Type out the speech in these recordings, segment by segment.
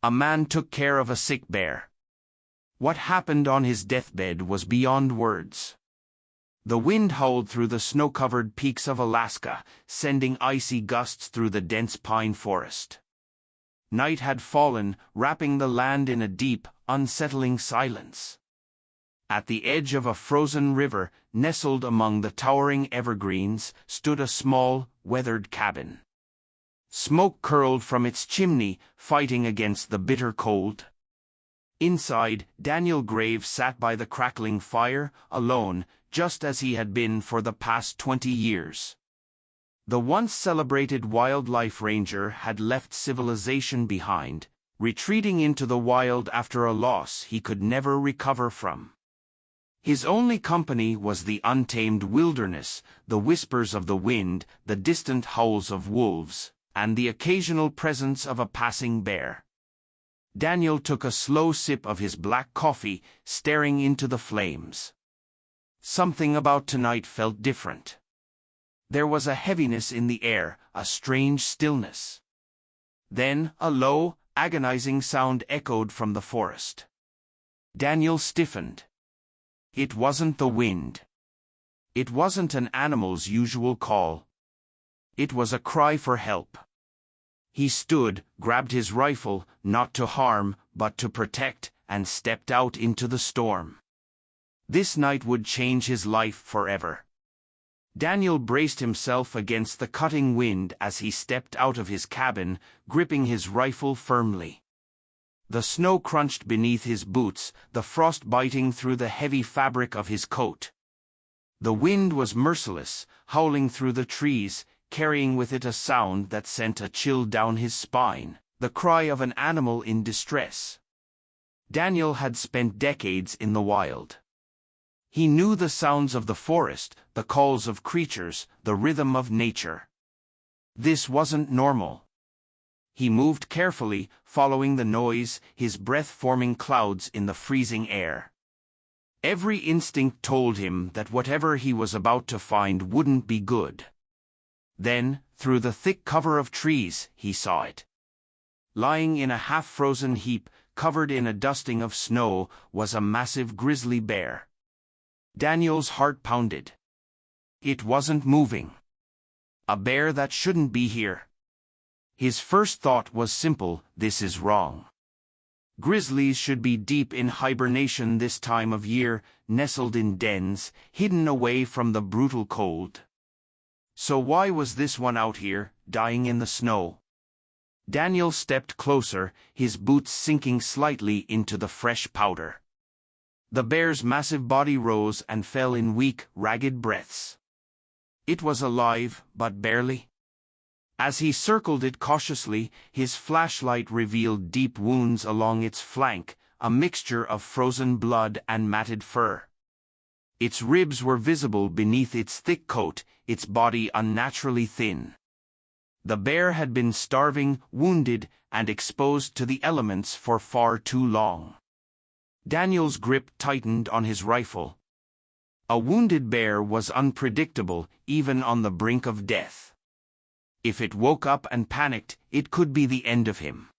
A man took care of a sick bear. What happened on his deathbed was beyond words. The wind howled through the snow-covered peaks of Alaska, sending icy gusts through the dense pine forest. Night had fallen, wrapping the land in a deep, unsettling silence. At the edge of a frozen river, nestled among the towering evergreens, stood a small, weathered cabin. Smoke curled from its chimney, fighting against the bitter cold. Inside, Daniel Graves sat by the crackling fire, alone, just as he had been for the past 20 years. The once celebrated wildlife ranger had left civilization behind, retreating into the wild after a loss he could never recover from. His only company was the untamed wilderness, the whispers of the wind, the distant howls of wolves, and the occasional presence of a passing bear. Daniel took a slow sip of his black coffee, staring into the flames. Something about tonight felt different. There was a heaviness in the air, a strange stillness. Then, a low, agonizing sound echoed from the forest. Daniel stiffened. It wasn't the wind. It wasn't an animal's usual call. It was a cry for help. He stood, grabbed his rifle, not to harm, but to protect, and stepped out into the storm. This night would change his life forever. Daniel braced himself against the cutting wind as he stepped out of his cabin, gripping his rifle firmly. The snow crunched beneath his boots, the frost biting through the heavy fabric of his coat. The wind was merciless, howling through the trees, carrying with it a sound that sent a chill down his spine, the cry of an animal in distress. Daniel had spent decades in the wild. He knew the sounds of the forest, the calls of creatures, the rhythm of nature. This wasn't normal. He moved carefully, following the noise, his breath forming clouds in the freezing air. Every instinct told him that whatever he was about to find wouldn't be good. Then, through the thick cover of trees, he saw it. Lying in a half-frozen heap, covered in a dusting of snow, was a massive grizzly bear. Daniel's heart pounded. It wasn't moving. A bear that shouldn't be here. His first thought was simple: this is wrong. Grizzlies should be deep in hibernation this time of year, nestled in dens, hidden away from the brutal cold. So why was this one out here, dying in the snow? Daniel stepped closer, his boots sinking slightly into the fresh powder. The bear's massive body rose and fell in weak, ragged breaths. It was alive, but barely. As he circled it cautiously, his flashlight revealed deep wounds along its flank, a mixture of frozen blood and matted fur. Its ribs were visible beneath its thick coat, its body unnaturally thin. The bear had been starving, wounded, and exposed to the elements for far too long. Daniel's grip tightened on his rifle. A wounded bear was unpredictable, even on the brink of death. If it woke up and panicked, it could be the end of him.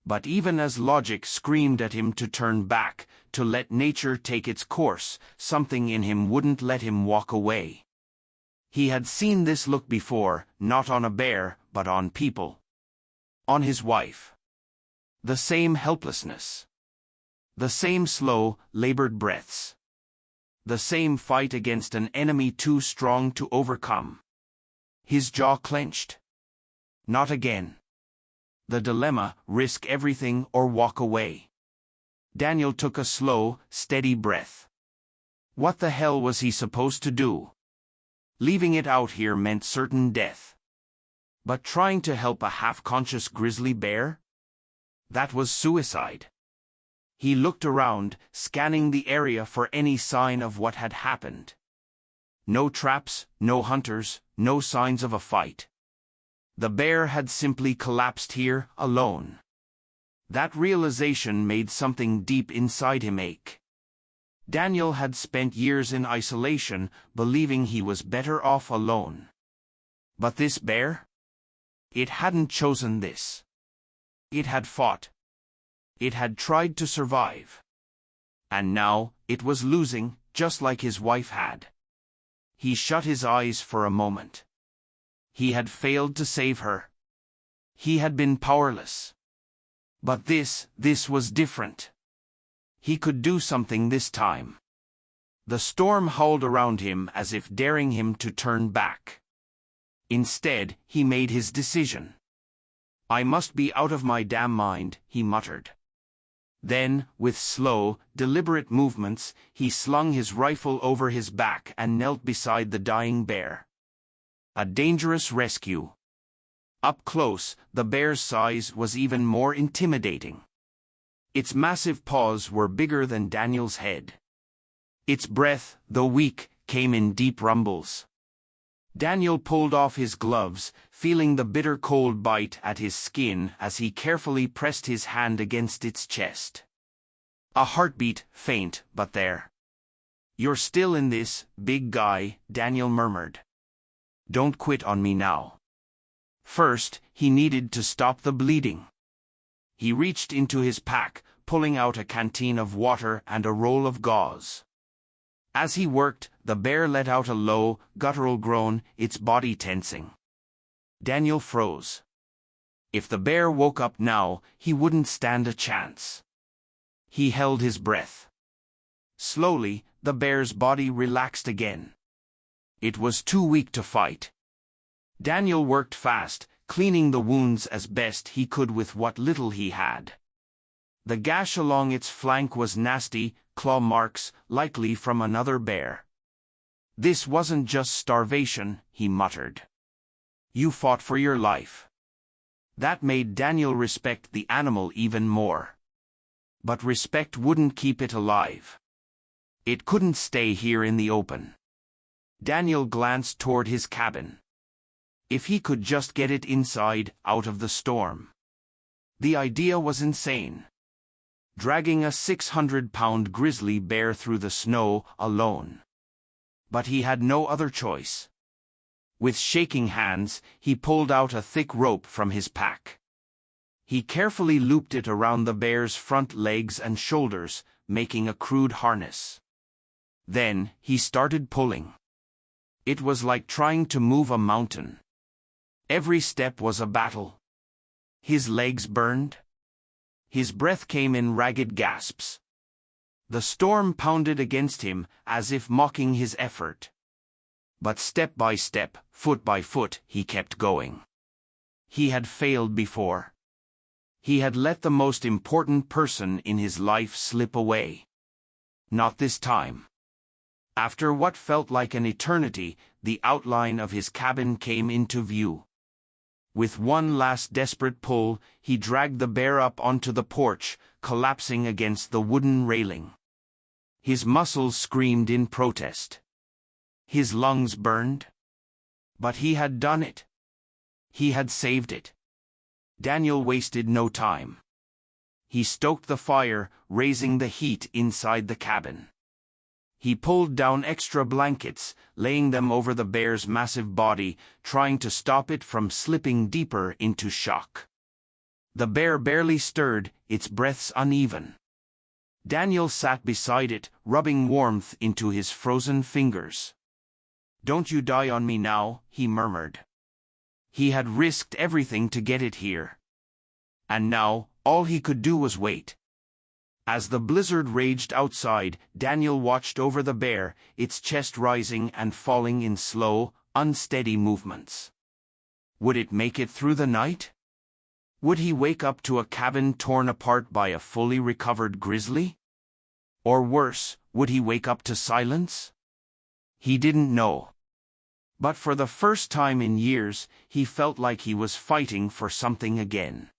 But even as logic screamed at him to turn back, to let nature take its course, something in him wouldn't let him walk away. He had seen this look before, not on a bear, but on people. On his wife. The same helplessness. The same slow, labored breaths. The same fight against an enemy too strong to overcome. His jaw clenched. Not again. The dilemma: risk everything or walk away. Daniel took a slow, steady breath. What the hell was he supposed to do? Leaving it out here meant certain death. But trying to help a half-conscious grizzly bear? That was suicide. He looked around, scanning the area for any sign of what had happened. No traps, no hunters, no signs of a fight. The bear had simply collapsed here, alone. That realization made something deep inside him ache. Daniel had spent years in isolation, believing he was better off alone. But this bear? It hadn't chosen this. It had fought. It had tried to survive. And now, it was losing, just like his wife had. He shut his eyes for a moment. He had failed to save her. He had been powerless. But this was different. He could do something this time. The storm howled around him as if daring him to turn back. Instead, he made his decision. "I must be out of my damn mind," he muttered. Then, with slow, deliberate movements, he slung his rifle over his back and knelt beside the dying bear. A dangerous rescue. Up close, the bear's size was even more intimidating. Its massive paws were bigger than Daniel's head. Its breath, though weak, came in deep rumbles. Daniel pulled off his gloves, feeling the bitter cold bite at his skin as he carefully pressed his hand against its chest. A heartbeat, faint, but there. "You're still in this, big guy," Daniel murmured. "Don't quit on me now." First, he needed to stop the bleeding. He reached into his pack, pulling out a canteen of water and a roll of gauze. As he worked, the bear let out a low, guttural groan, its body tensing. Daniel froze. If the bear woke up now, he wouldn't stand a chance. He held his breath. Slowly, the bear's body relaxed again. It was too weak to fight. Daniel worked fast, cleaning the wounds as best he could with what little he had. The gash along its flank was nasty, claw marks, likely from another bear. "This wasn't just starvation," he muttered. "You fought for your life." That made Daniel respect the animal even more. But respect wouldn't keep it alive. It couldn't stay here in the open. Daniel glanced toward his cabin. If he could just get it inside, out of the storm. The idea was insane. Dragging a 600-pound grizzly bear through the snow alone. But he had no other choice. With shaking hands, he pulled out a thick rope from his pack. He carefully looped it around the bear's front legs and shoulders, making a crude harness. Then, he started pulling. It was like trying to move a mountain. Every step was a battle. His legs burned. His breath came in ragged gasps. The storm pounded against him, as if mocking his effort. But step by step, foot by foot, he kept going. He had failed before. He had let the most important person in his life slip away. Not this time. After what felt like an eternity, the outline of his cabin came into view. With one last desperate pull, he dragged the bear up onto the porch, collapsing against the wooden railing. His muscles screamed in protest. His lungs burned. But he had done it. He had saved it. Daniel wasted no time. He stoked the fire, raising the heat inside the cabin. He pulled down extra blankets, laying them over the bear's massive body, trying to stop it from slipping deeper into shock. The bear barely stirred, its breaths uneven. Daniel sat beside it, rubbing warmth into his frozen fingers. "Don't you die on me now," he murmured. He had risked everything to get it here. And now, all he could do was wait. As the blizzard raged outside, Daniel watched over the bear, its chest rising and falling in slow, unsteady movements. Would it make it through the night? Would he wake up to a cabin torn apart by a fully recovered grizzly? Or worse, would he wake up to silence? He didn't know. But for the first time in years, he felt like he was fighting for something again.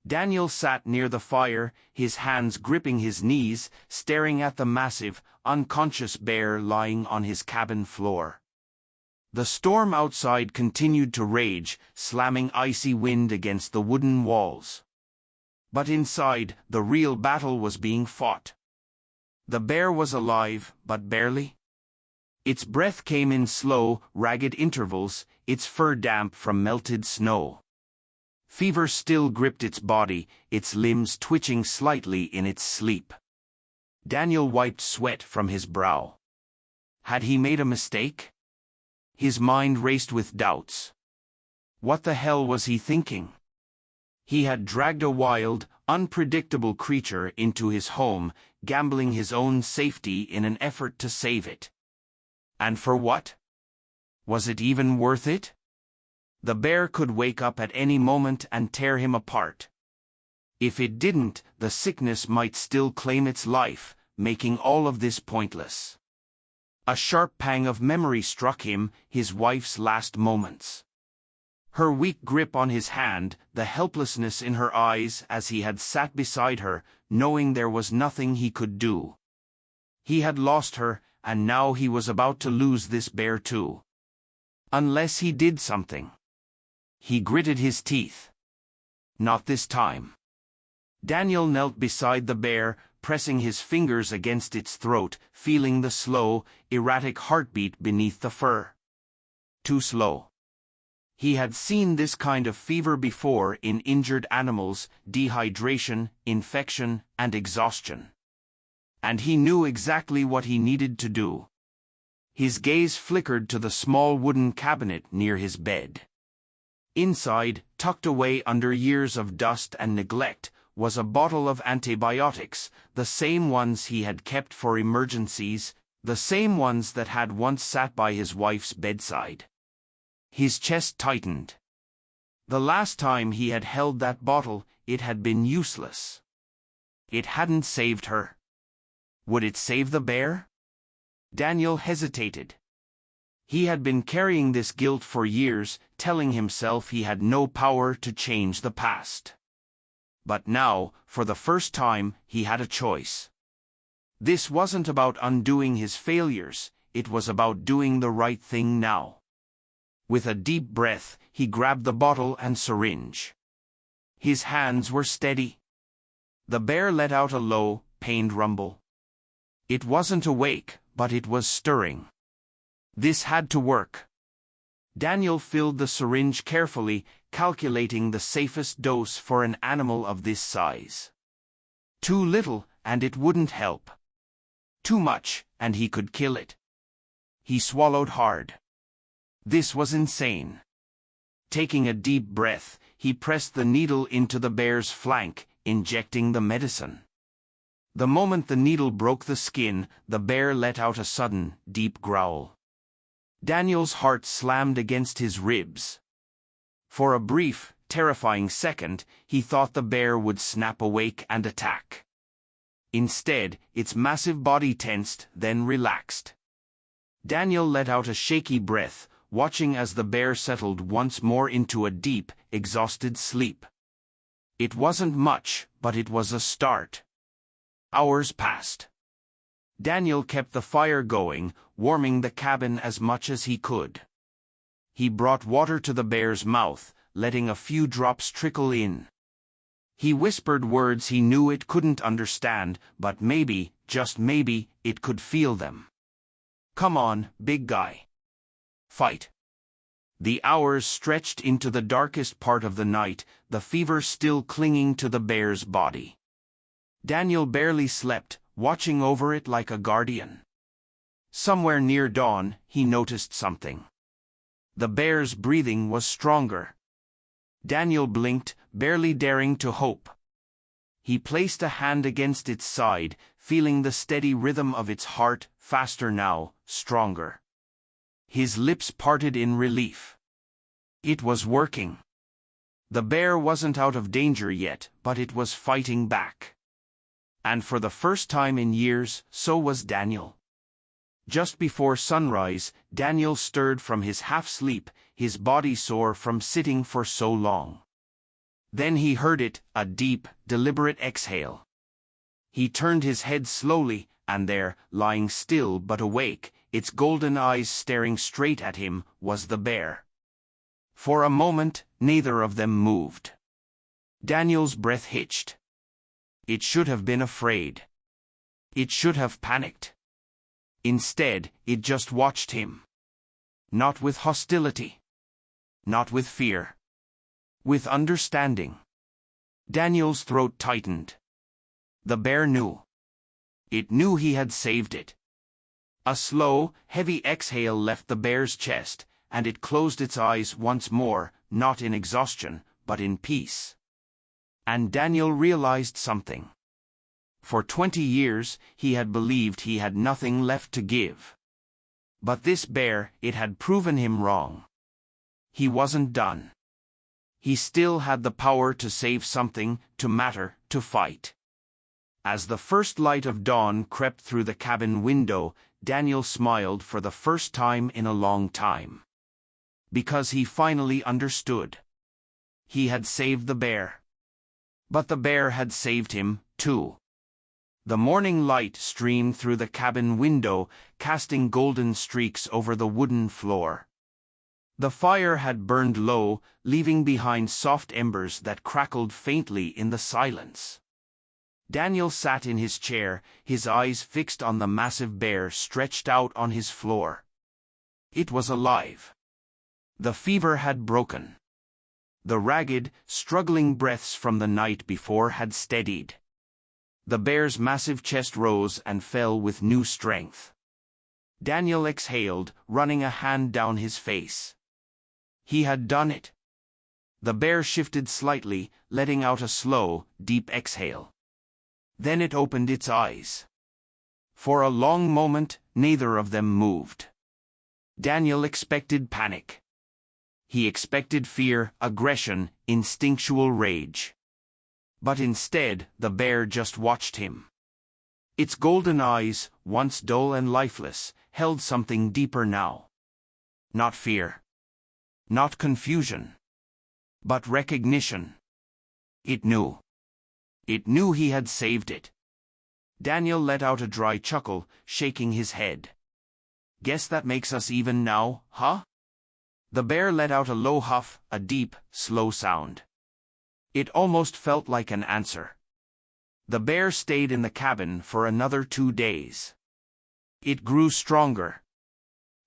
Daniel sat near the fire, his hands gripping his knees, staring at the massive, unconscious bear lying on his cabin floor. The storm outside continued to rage, slamming icy wind against the wooden walls. But inside, the real battle was being fought. The bear was alive, but barely. Its breath came in slow, ragged intervals, its fur damp from melted snow. Fever still gripped its body, its limbs twitching slightly in its sleep. Daniel wiped sweat from his brow. Had he made a mistake? His mind raced with doubts. What the hell was he thinking? He had dragged a wild, unpredictable creature into his home, gambling his own safety in an effort to save it. And for what? Was it even worth it? The bear could wake up at any moment and tear him apart. If it didn't, the sickness might still claim its life, making all of this pointless. A sharp pang of memory struck him, his wife's last moments. Her weak grip on his hand, the helplessness in her eyes as he had sat beside her, knowing there was nothing he could do. He had lost her, and now he was about to lose this bear too. Unless he did something. He gritted his teeth. Not this time. Daniel knelt beside the bear, pressing his fingers against its throat, feeling the slow, erratic heartbeat beneath the fur. Too slow. He had seen this kind of fever before in injured animals, dehydration, infection, and exhaustion. And he knew exactly what he needed to do. His gaze flickered to the small wooden cabinet near his bed. Inside, tucked away under years of dust and neglect, was a bottle of antibiotics, the same ones he had kept for emergencies, the same ones that had once sat by his wife's bedside. His chest tightened. The last time he had held that bottle, it had been useless. It hadn't saved her. Would it save the bear? Daniel hesitated. He had been carrying this guilt for years, telling himself he had no power to change the past. But now, for the first time, he had a choice. This wasn't about undoing his failures, it was about doing the right thing now. With a deep breath, he grabbed the bottle and syringe. His hands were steady. The bear let out a low, pained rumble. It wasn't awake, but it was stirring. This had to work. Daniel filled the syringe carefully, calculating the safest dose for an animal of this size. Too little, and it wouldn't help. Too much, and he could kill it. He swallowed hard. This was insane. Taking a deep breath, he pressed the needle into the bear's flank, injecting the medicine. The moment the needle broke the skin, the bear let out a sudden, deep growl. Daniel's heart slammed against his ribs. For a brief, terrifying second, he thought the bear would snap awake and attack. Instead, its massive body tensed, then relaxed. Daniel let out a shaky breath, watching as the bear settled once more into a deep, exhausted sleep. It wasn't much, but it was a start. Hours passed. Daniel kept the fire going, warming the cabin as much as he could. He brought water to the bear's mouth, letting a few drops trickle in. He whispered words he knew it couldn't understand, but maybe, just maybe, it could feel them. Come on, big guy. Fight. The hours stretched into the darkest part of the night, the fever still clinging to the bear's body. Daniel barely slept, watching over it like a guardian. Somewhere near dawn, he noticed something. The bear's breathing was stronger. Daniel blinked, barely daring to hope. He placed a hand against its side, feeling the steady rhythm of its heart, faster now, stronger. His lips parted in relief. It was working. The bear wasn't out of danger yet, but it was fighting back. And for the first time in years, so was Daniel. Just before sunrise, Daniel stirred from his half-sleep, his body sore from sitting for so long. Then he heard it, a deep, deliberate exhale. He turned his head slowly, and there, lying still but awake, its golden eyes staring straight at him, was the bear. For a moment, neither of them moved. Daniel's breath hitched. It should have been afraid. It should have panicked. Instead, it just watched him. Not with hostility. Not with fear. With understanding. Daniel's throat tightened. The bear knew. It knew he had saved it. A slow, heavy exhale left the bear's chest, and it closed its eyes once more, not in exhaustion, but in peace. And Daniel realized something. For 20 years, he had believed he had nothing left to give. But this bear, it had proven him wrong. He wasn't done. He still had the power to save something, to matter, to fight. As the first light of dawn crept through the cabin window, Daniel smiled for the first time in a long time. Because he finally understood. He had saved the bear. But the bear had saved him, too. The morning light streamed through the cabin window, casting golden streaks over the wooden floor. The fire had burned low, leaving behind soft embers that crackled faintly in the silence. Daniel sat in his chair, his eyes fixed on the massive bear stretched out on his floor. It was alive. The fever had broken. The ragged, struggling breaths from the night before had steadied. The bear's massive chest rose and fell with new strength. Daniel exhaled, running a hand down his face. He had done it. The bear shifted slightly, letting out a slow, deep exhale. Then it opened its eyes. For a long moment, neither of them moved. Daniel expected panic. He expected fear, aggression, instinctual rage. But instead, the bear just watched him. Its golden eyes, once dull and lifeless, held something deeper now. Not fear. Not confusion. But recognition. It knew. It knew he had saved it. Daniel let out a dry chuckle, shaking his head. Guess that makes us even now, huh? The bear let out a low huff, a deep, slow sound. It almost felt like an answer. The bear stayed in the cabin for another 2 days. It grew stronger.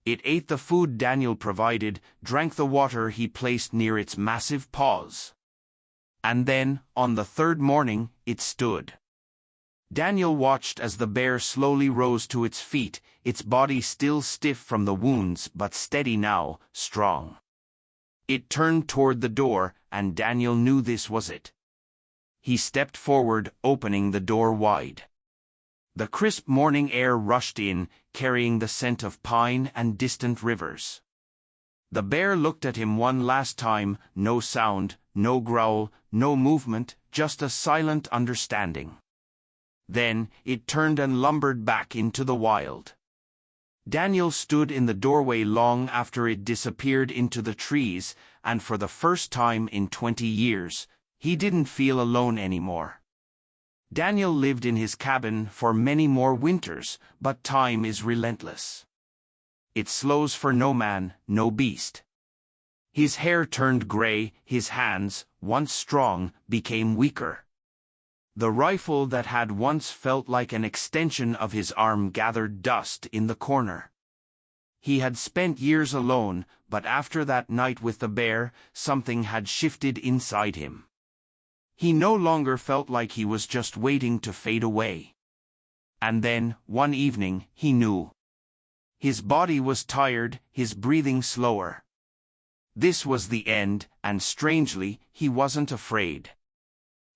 It ate the food Daniel provided, drank the water he placed near its massive paws. And then, on the 3rd morning, it stood. Daniel watched as the bear slowly rose to its feet, its body still stiff from the wounds but steady now, strong. It turned toward the door, and Daniel knew this was it. He stepped forward, opening the door wide. The crisp morning air rushed in, carrying the scent of pine and distant rivers. The bear looked at him one last time, no sound, no growl, no movement, just a silent understanding. Then, it turned and lumbered back into the wild. Daniel stood in the doorway long after it disappeared into the trees, and for the first time in 20 years, he didn't feel alone anymore. Daniel lived in his cabin for many more winters, but time is relentless. It slows for no man, no beast. His hair turned gray, his hands, once strong, became weaker. The rifle that had once felt like an extension of his arm gathered dust in the corner. He had spent years alone, but after that night with the bear, something had shifted inside him. He no longer felt like he was just waiting to fade away. And then, one evening, he knew. His body was tired, his breathing slower. This was the end, and strangely, he wasn't afraid.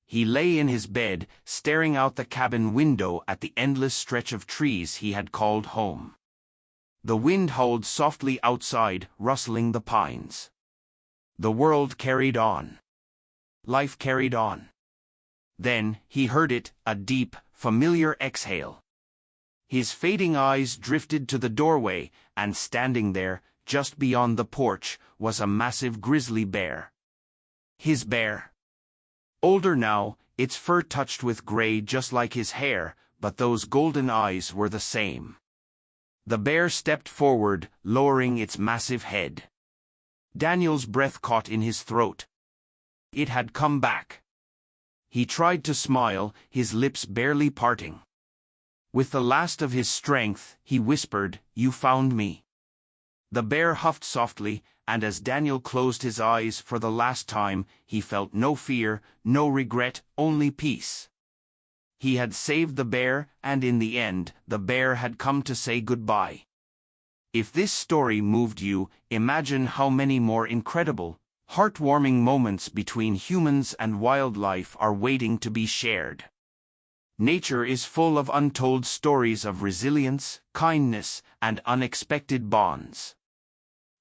He lay in his bed, staring out the cabin window at the endless stretch of trees he had called home. The wind howled softly outside, rustling the pines. The world carried on. Life carried on. Then, he heard it, a deep, familiar exhale. His fading eyes drifted to the doorway, and standing there, just beyond the porch, was a massive grizzly bear. His bear. Older now, its fur touched with gray just like his hair, but those golden eyes were the same. The bear stepped forward, lowering its massive head. Daniel's breath caught in his throat. It had come back. He tried to smile, his lips barely parting. With the last of his strength, he whispered, "You found me." The bear huffed softly, and as Daniel closed his eyes for the last time, he felt no fear, no regret, only peace. He had saved the bear, and in the end, the bear had come to say goodbye. If this story moved you, imagine how many more incredible, heartwarming moments between humans and wildlife are waiting to be shared. Nature is full of untold stories of resilience, kindness, and unexpected bonds.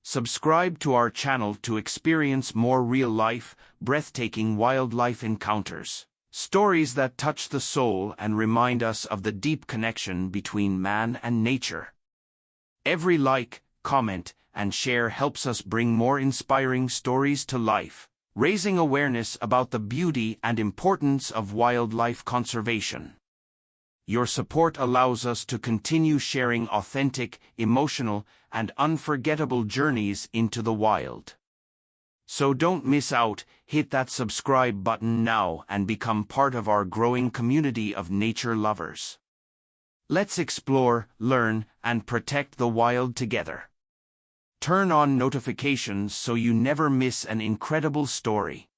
Subscribe to our channel to experience more real-life, breathtaking wildlife encounters. Stories that touch the soul and remind us of the deep connection between man and nature. Every like, comment, and share helps us bring more inspiring stories to life, raising awareness about the beauty and importance of wildlife conservation. Your support allows us to continue sharing authentic, emotional, and unforgettable journeys into the wild. So don't miss out, hit that subscribe button now and become part of our growing community of nature lovers. Let's explore, learn, and protect the wild together. Turn on notifications so you never miss an incredible story.